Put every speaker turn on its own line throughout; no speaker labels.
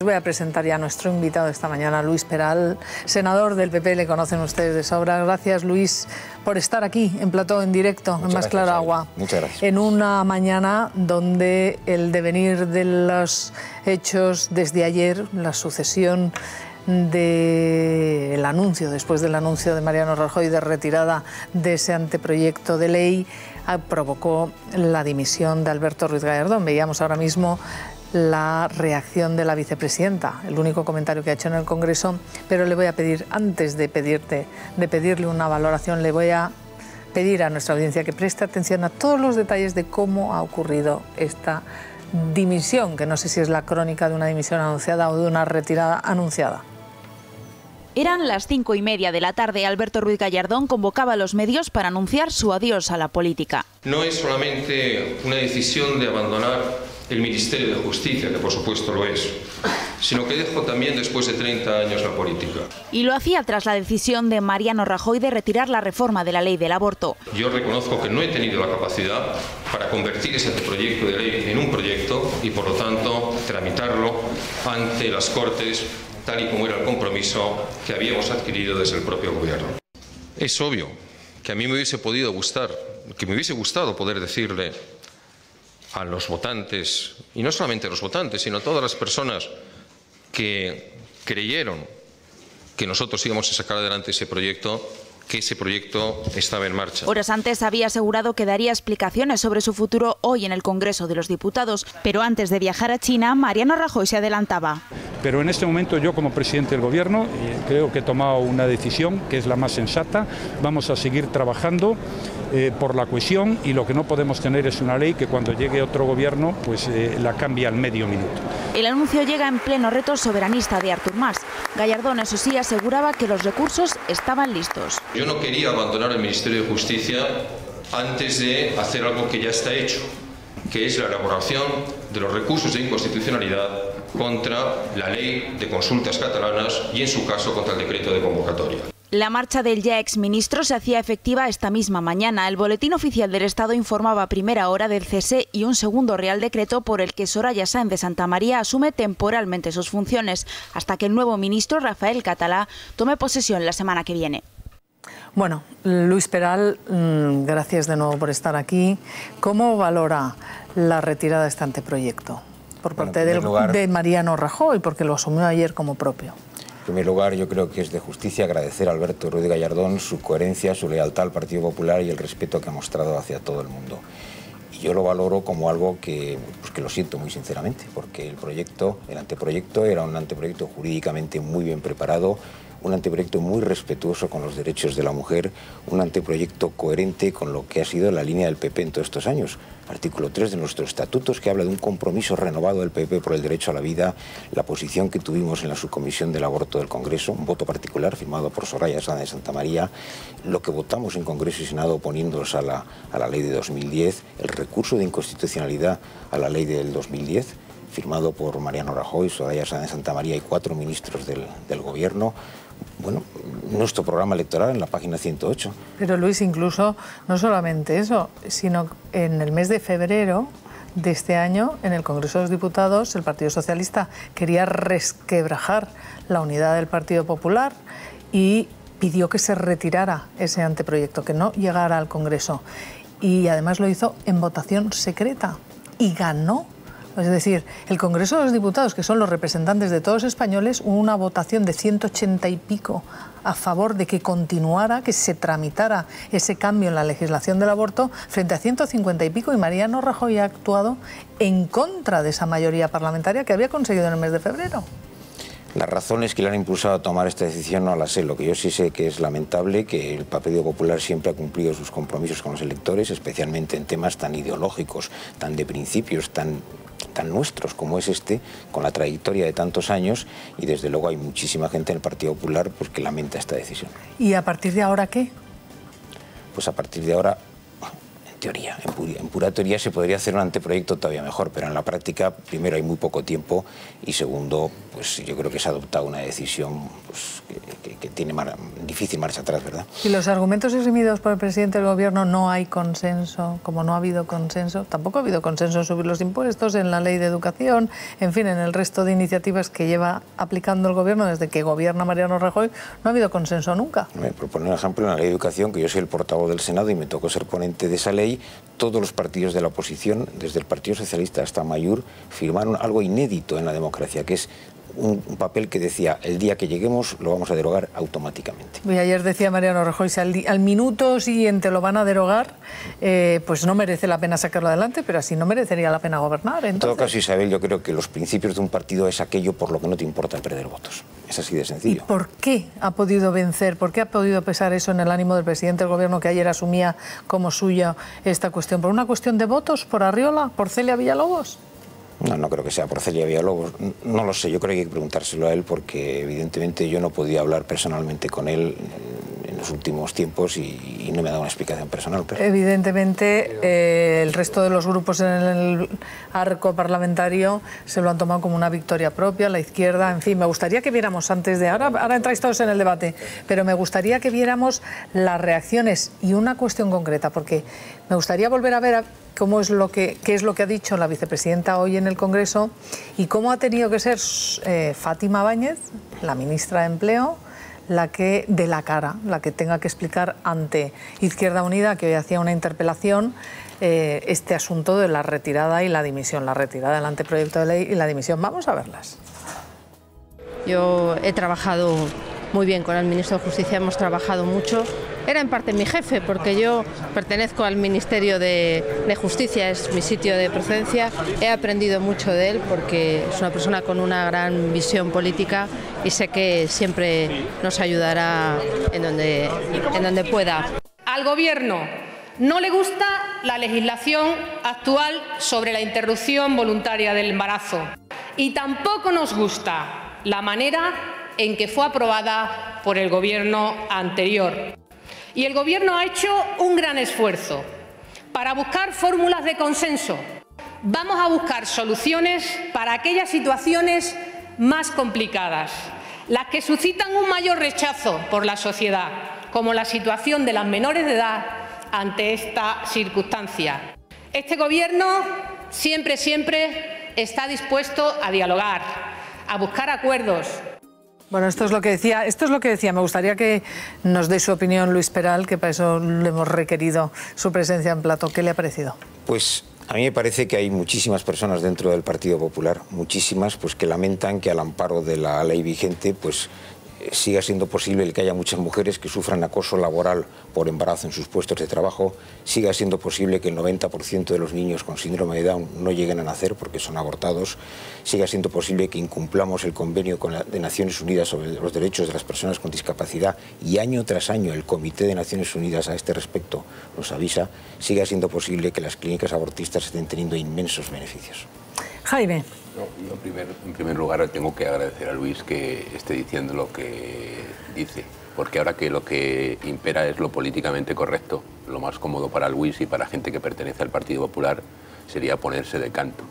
Voy a presentar ya a nuestro invitado esta mañana, Luis Peral, senador del PP, le conocen ustedes de sobra. Gracias, Luis, por estar aquí en plató, en directo, en Más Claro Agua.
Muchas gracias.
En una mañana donde el devenir de los hechos desde ayer, la sucesión del anuncio, después del anuncio de Mariano Rajoy de retirada de ese anteproyecto de ley, provocó la dimisión de Alberto Ruiz Gallardón. Veíamos ahora mismo la reacción de la vicepresidenta, el único comentario que ha hecho en el Congreso, pero le voy a pedir, antes de pedirle una valoración, le voy a pedir a nuestra audiencia que preste atención a todos los detalles de cómo ha ocurrido esta dimisión, que no sé si es la crónica de una dimisión anunciada o de una retirada anunciada.
Eran las 5:30 de la tarde. Alberto Ruiz Gallardón convocaba a los medios para anunciar su adiós a la política.
No es solamente una decisión de abandonar el Ministerio de Justicia, que por supuesto lo es, sino que dejo también después de 30 años la política.
Y lo hacía tras la decisión de Mariano Rajoy de retirar la reforma de la ley del aborto.
Yo reconozco que no he tenido la capacidad para convertir ese proyecto de ley en un proyecto y por lo tanto tramitarlo ante las Cortes, tal y como era el compromiso que habíamos adquirido desde el propio gobierno. Es obvio que a mí me hubiese gustado poder decirle a los votantes, y no solamente a los votantes, sino a todas las personas que creyeron que nosotros íbamos a sacar adelante ese proyecto, que ese proyecto estaba en marcha.
Horas antes había asegurado que daría explicaciones sobre su futuro hoy en el Congreso de los Diputados, pero antes de viajar a China, Mariano Rajoy se adelantaba.
Pero en este momento yo, como presidente del Gobierno, creo que he tomado una decisión que es la más sensata. Vamos a seguir trabajando por la cohesión, y lo que no podemos tener es una ley que cuando llegue otro gobierno pues la cambie al medio minuto.
El anuncio llega en pleno reto soberanista de Artur Mas. Gallardón, eso sí, aseguraba que los recursos estaban listos.
Yo no quería abandonar el Ministerio de Justicia antes de hacer algo que ya está hecho, que es la elaboración de los recursos de inconstitucionalidad contra la ley de consultas catalanas y, en su caso, contra el decreto de convocatoria.
La marcha del ya exministro se hacía efectiva esta misma mañana. El Boletín Oficial del Estado informaba a primera hora del cese y un segundo Real Decreto por el que Soraya Sáenz de Santamaría asume temporalmente sus funciones, hasta que el nuevo ministro, Rafael Catalá, tome posesión la semana que viene.
Bueno, Luis Peral, gracias de nuevo por estar aquí. ¿Cómo valora la retirada de este anteproyecto por parte de Mariano Rajoy, porque lo asumió ayer como propio?
En primer lugar, yo creo que es de justicia agradecer a Alberto Ruiz Gallardón su coherencia, su lealtad al Partido Popular y el respeto que ha mostrado hacia todo el mundo. Y yo lo valoro como algo que lo siento muy sinceramente, porque el anteproyecto era un anteproyecto jurídicamente muy bien preparado, un anteproyecto muy respetuoso con los derechos de la mujer, un anteproyecto coherente con lo que ha sido la línea del PP en todos estos años. Artículo 3 de nuestros estatutos, que habla de un compromiso renovado del PP por el derecho a la vida, la posición que tuvimos en la subcomisión del aborto del Congreso, un voto particular firmado por Soraya Sáenz de Santamaría, lo que votamos en Congreso y Senado oponiéndonos a la ley de 2010, el recurso de inconstitucionalidad a la ley del 2010, firmado por Mariano Rajoy, Soraya Sáenz de Santamaría y 4 ministros del Gobierno. Bueno, nuestro programa electoral en la página 108.
Pero Luis, incluso no solamente eso, sino en el mes de febrero de este año, en el Congreso de los Diputados, el Partido Socialista quería resquebrajar la unidad del Partido Popular y pidió que se retirara ese anteproyecto, que no llegara al Congreso. Y además lo hizo en votación secreta y ganó. Es decir, el Congreso de los Diputados, que son los representantes de todos los españoles, hubo una votación de 180 y pico a favor de que continuara, que se tramitara ese cambio en la legislación del aborto, frente a 150 y pico, y Mariano Rajoy ha actuado en contra de esa mayoría parlamentaria que había conseguido en el mes de febrero.
Las razones que le han impulsado a tomar esta decisión no las sé. Lo que yo sí sé que es lamentable que el Partido Popular siempre ha cumplido sus compromisos con los electores, especialmente en temas tan ideológicos, tan de principios, tan nuestros como es este, con la trayectoria de tantos años, y desde luego hay muchísima gente en el Partido Popular pues, que lamenta esta decisión.
¿Y a partir de ahora qué?
Pues a partir de ahora, teoría. En pura teoría se podría hacer un anteproyecto todavía mejor, pero en la práctica, primero, hay muy poco tiempo y segundo, pues yo creo que se ha adoptado una decisión pues, que tiene difícil marcha atrás, ¿verdad?
Y los argumentos esgrimidos por el presidente del Gobierno, no hay consenso, como no ha habido consenso, tampoco ha habido consenso en subir los impuestos, en la ley de educación, en fin, en el resto de iniciativas que lleva aplicando el Gobierno desde que gobierna Mariano Rajoy, no ha habido consenso nunca.
Me propone un ejemplo en la ley de educación, que yo soy el portavoz del Senado y me tocó ser ponente de esa ley. Todos los partidos de la oposición, desde el Partido Socialista hasta Mayur, firmaron algo inédito en la democracia, que es un papel que decía: el día que lleguemos lo vamos a derogar automáticamente.
Y ayer decía Mariano Rajoy, si al minuto siguiente lo van a derogar, pues no merece la pena sacarlo adelante, pero así no merecería la pena gobernar. Entonces... En
todo caso, Isabel, yo creo que los principios de un partido es aquello por lo que no te importa perder votos. Es así de sencillo.
¿Y por qué ha podido vencer, por qué ha podido pesar eso en el ánimo del presidente del Gobierno, que ayer asumía como suya esta cuestión? ¿Por una cuestión de votos? ¿Por Arriola? ¿Por Celia Villalobos?
No, no creo que sea por Celia Villalobos. No lo sé, yo creo que hay que preguntárselo a él, porque evidentemente yo no podía hablar personalmente con él en los últimos tiempos y no me ha dado una explicación personal. Pero...
Evidentemente el resto de los grupos en el arco parlamentario se lo han tomado como una victoria propia, la izquierda, en fin. Me gustaría que viéramos antes de... Ahora entráis todos en el debate, pero me gustaría que viéramos las reacciones y una cuestión concreta, porque me gustaría volver a ver qué es lo que ha dicho la vicepresidenta hoy en el Congreso y cómo ha tenido que ser Fátima Báñez, la ministra de Empleo, la que dé la cara, la que tenga que explicar ante Izquierda Unida, que hoy hacía una interpelación, este asunto de la retirada y la dimisión, la retirada del anteproyecto de ley y la dimisión. Vamos a verlas.
Yo he trabajado muy bien con el ministro de Justicia, hemos trabajado mucho. Era en parte mi jefe, porque yo pertenezco al Ministerio de Justicia, es mi sitio de procedencia. He aprendido mucho de él porque es una persona con una gran visión política y sé que siempre nos ayudará en donde pueda.
Al Gobierno no le gusta la legislación actual sobre la interrupción voluntaria del embarazo y tampoco nos gusta la manera en que fue aprobada por el Gobierno anterior. Y el Gobierno ha hecho un gran esfuerzo para buscar fórmulas de consenso. Vamos a buscar soluciones para aquellas situaciones más complicadas, las que suscitan un mayor rechazo por la sociedad, como la situación de las menores de edad ante esta circunstancia. Este Gobierno siempre está dispuesto a dialogar, a buscar acuerdos.
Bueno, esto es lo que decía. Me gustaría que nos dé su opinión Luis Peral, que para eso le hemos requerido su presencia en plato. ¿Qué le ha parecido?
Pues a mí me parece que hay muchísimas personas dentro del Partido Popular, muchísimas, pues que lamentan que al amparo de la ley vigente, pues siga siendo posible el que haya muchas mujeres que sufran acoso laboral por embarazo en sus puestos de trabajo, siga siendo posible que el 90% de los niños con síndrome de Down no lleguen a nacer porque son abortados, siga siendo posible que incumplamos el convenio de Naciones Unidas sobre los derechos de las personas con discapacidad y año tras año el Comité de Naciones Unidas a este respecto nos avisa, siga siendo posible que las clínicas abortistas estén teniendo inmensos beneficios.
Jaime.
No, yo en primer lugar tengo que agradecer a Luis que esté diciendo lo que dice, porque ahora que lo que impera es lo políticamente correcto, lo más cómodo para Luis y para gente que pertenece al Partido Popular sería ponerse de canto.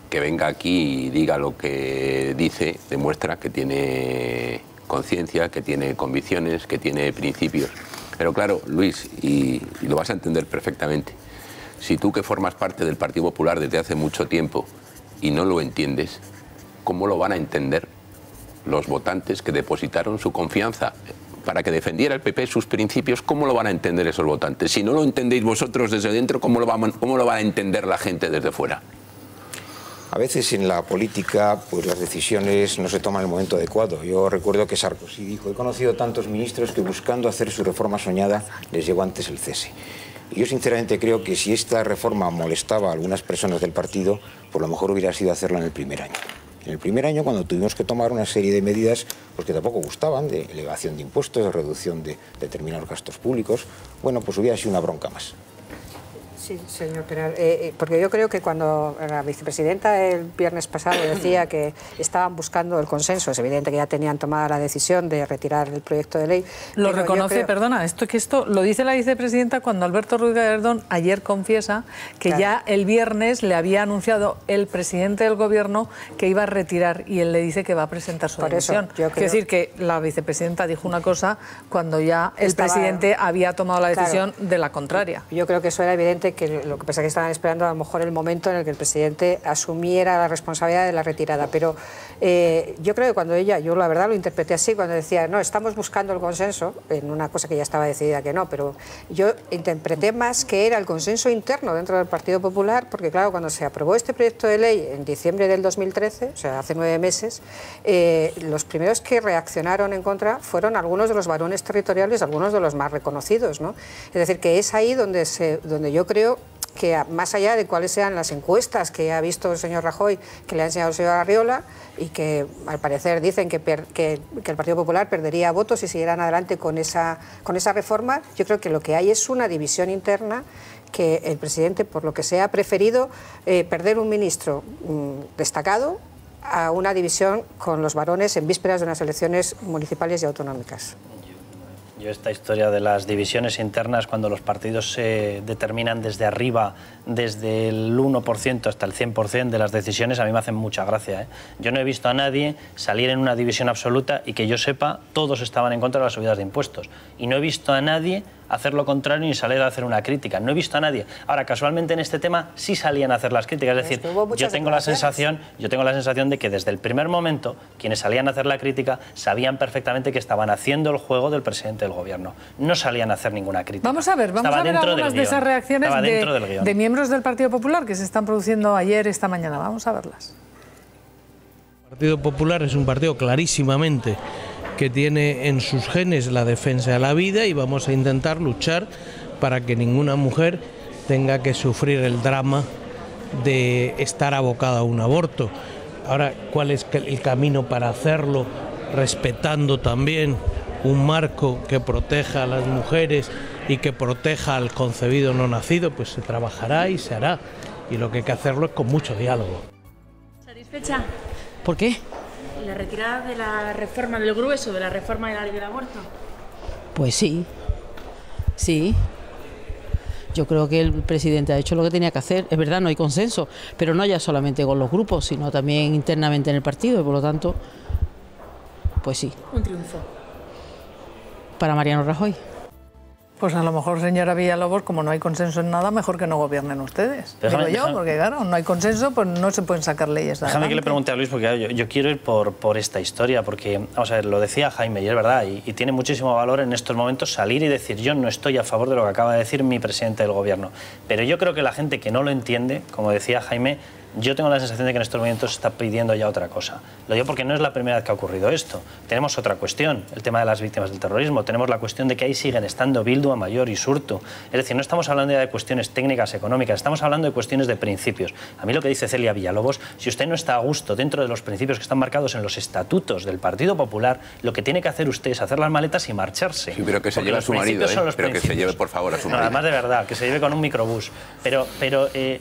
Que venga aquí y diga lo que dice demuestra que tiene conciencia, que tiene convicciones, que tiene principios. Pero claro, Luis, y lo vas a entender perfectamente, si tú que formas parte del Partido Popular desde hace mucho tiempo y no lo entiendes, ¿cómo lo van a entender los votantes que depositaron su confianza para que defendiera el PP sus principios? ¿Cómo lo van a entender esos votantes? Si no lo entendéis vosotros desde dentro, ¿cómo lo van a entender la gente desde fuera?
A veces en la política pues las decisiones no se toman en el momento adecuado. Yo recuerdo que Sarkozy dijo: he conocido tantos ministros que buscando hacer su reforma soñada les llegó antes el cese. Y yo sinceramente creo que si esta reforma molestaba a algunas personas del partido, por lo mejor hubiera sido hacerla en el primer año. En el primer año, cuando tuvimos que tomar una serie de medidas pues que tampoco gustaban, de elevación de impuestos, de reducción de determinados gastos públicos, bueno, pues hubiera sido una bronca más.
Sí, señor Peral, porque yo creo que cuando la vicepresidenta el viernes pasado decía que estaban buscando el consenso, es evidente que ya tenían tomada la decisión de retirar el proyecto de ley.
Lo reconoce, perdona, esto lo dice la vicepresidenta cuando Alberto Ruiz Gallardón ayer confiesa que ya el viernes le había anunciado el presidente del gobierno que iba a retirar y él le dice que va a presentar su dimisión. Quiero decir que la vicepresidenta dijo una cosa cuando ya el presidente había tomado la decisión de la contraria.
Yo creo que eso era evidente, que lo que pasa es que estaban esperando a lo mejor el momento en el que el presidente asumiera la responsabilidad de la retirada, pero yo creo que cuando yo la verdad lo interpreté así, cuando decía, no, estamos buscando el consenso, en una cosa que ya estaba decidida que no, pero yo interpreté más que era el consenso interno dentro del Partido Popular, porque claro, cuando se aprobó este proyecto de ley en diciembre del 2013, o sea, hace 9 meses, los primeros que reaccionaron en contra fueron algunos de los varones territoriales, algunos de los más reconocidos, ¿no? Es decir, que es ahí donde yo creo que, más allá de cuáles sean las encuestas que ha visto el señor Rajoy, que le ha enseñado el señor Arriola, y que al parecer dicen que el Partido Popular perdería votos si siguieran adelante con esa reforma, yo creo que lo que hay es una división interna, que el presidente, por lo que sea, ha preferido perder un ministro destacado a una división con los varones en vísperas de unas elecciones municipales y autonómicas.
Yo esta historia de las divisiones internas, cuando los partidos se determinan desde arriba, desde el 1% hasta el 100% de las decisiones, a mí me hacen mucha gracia, ¿eh? Yo no he visto a nadie salir en una división absoluta y que yo sepa, todos estaban en contra de las subidas de impuestos. Y no he visto a nadie hacer lo contrario ni salir a hacer una crítica. No he visto a nadie. Ahora, casualmente en este tema sí salían a hacer las críticas. Es decir, yo tengo la sensación de que desde el primer momento quienes salían a hacer la crítica sabían perfectamente que estaban haciendo el juego del presidente del gobierno. No salían a hacer ninguna crítica.
Vamos a ver algunas de esas reacciones de miembros del Partido Popular que se están produciendo ayer, esta mañana. Vamos a verlas.
El Partido Popular es un partido clarísimamente que tiene en sus genes la defensa de la vida, y vamos a intentar luchar para que ninguna mujer tenga que sufrir el drama de estar abocada a un aborto. Ahora, ¿cuál es el camino para hacerlo? Respetando también un marco que proteja a las mujeres y que proteja al concebido no nacido, pues se trabajará y se hará. Y lo que hay que hacerlo es con mucho diálogo.
¿Satisfecha?
¿Por qué?
¿La retirada de la reforma, del grueso de la reforma de la ley del aborto?
Pues sí, sí. Yo creo que el presidente ha hecho lo que tenía que hacer. Es verdad, no hay consenso, pero no ya solamente con los grupos, sino también internamente en el partido, y por lo tanto, pues sí.
Un triunfo.
Para Mariano Rajoy.
Pues a lo mejor, señora Villalobos, como no hay consenso en nada, mejor que no gobiernen ustedes. Digo yo, porque claro, no hay consenso, pues no se pueden sacar leyes.
Déjame que le pregunte a Luis, porque claro, yo quiero ir por esta historia, porque, vamos a ver, lo decía Jaime, y es verdad, y tiene muchísimo valor en estos momentos salir y decir, yo no estoy a favor de lo que acaba de decir mi presidente del gobierno. Pero yo creo que la gente que no lo entiende, como decía Jaime, yo tengo la sensación de que en estos momentos se está pidiendo ya otra cosa. Lo digo porque no es la primera vez que ha ocurrido esto. Tenemos otra cuestión, el tema de las víctimas del terrorismo. Tenemos la cuestión de que ahí siguen estando Bildu, Amaiur y Surtu. Es decir, no estamos hablando ya de cuestiones técnicas, económicas, estamos hablando de cuestiones de principios. A mí lo que dice Celia Villalobos, si usted no está a gusto dentro de los principios que están marcados en los estatutos del Partido Popular, lo que tiene que hacer usted es hacer las maletas y marcharse.
Sí, pero que se lleve a su marido, pero que se lleve, por favor, a su marido.
Además, de verdad, que se lleve con un microbús. Pero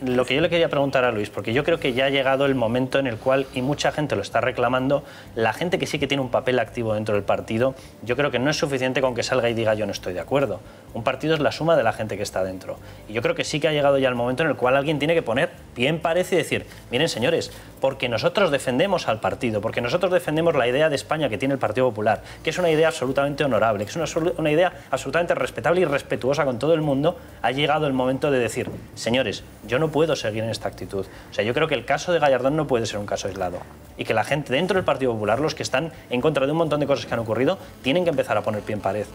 lo que yo le quería preguntar a Luis, porque yo creo que ya ha llegado el momento en el cual, y mucha gente lo está reclamando, la gente que sí que tiene un papel activo dentro del partido, yo creo que no es suficiente con que salga y diga yo no estoy de acuerdo. Un partido es la suma de la gente que está dentro. Y yo creo que sí que ha llegado ya el momento en el cual alguien tiene que poner pie en pared y decir, miren señores, porque nosotros defendemos al partido, porque nosotros defendemos la idea de España que tiene el Partido Popular, que es una idea absolutamente honorable, que es una idea absolutamente respetable y respetuosa con todo el mundo, ha llegado el momento de decir, señores, yo no puedo seguir en esta actitud. O sea, yo creo que el caso de Gallardón no puede ser un caso aislado. Y que la gente dentro del Partido Popular, los que están en contra de un montón de cosas que han ocurrido, tienen que empezar a poner pie en pared.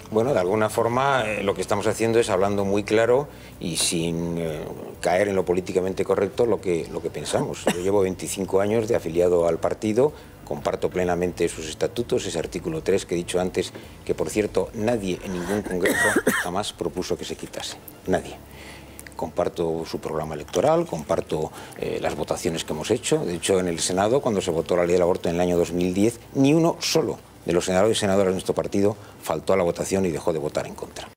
Bueno, de alguna forma lo que estamos haciendo es hablando muy claro y sin caer en lo políticamente correcto lo que pensamos. Yo llevo 25 años de afiliado al partido, comparto plenamente sus estatutos, ese artículo 3 que he dicho antes, que por cierto nadie en ningún congreso jamás propuso que se quitase, nadie. Comparto su programa electoral, comparto las votaciones que hemos hecho. De hecho, en el Senado, cuando se votó la ley del aborto en el año 2010, ni uno solo de los senadores y senadoras de nuestro partido faltó a la votación y dejó de votar en contra.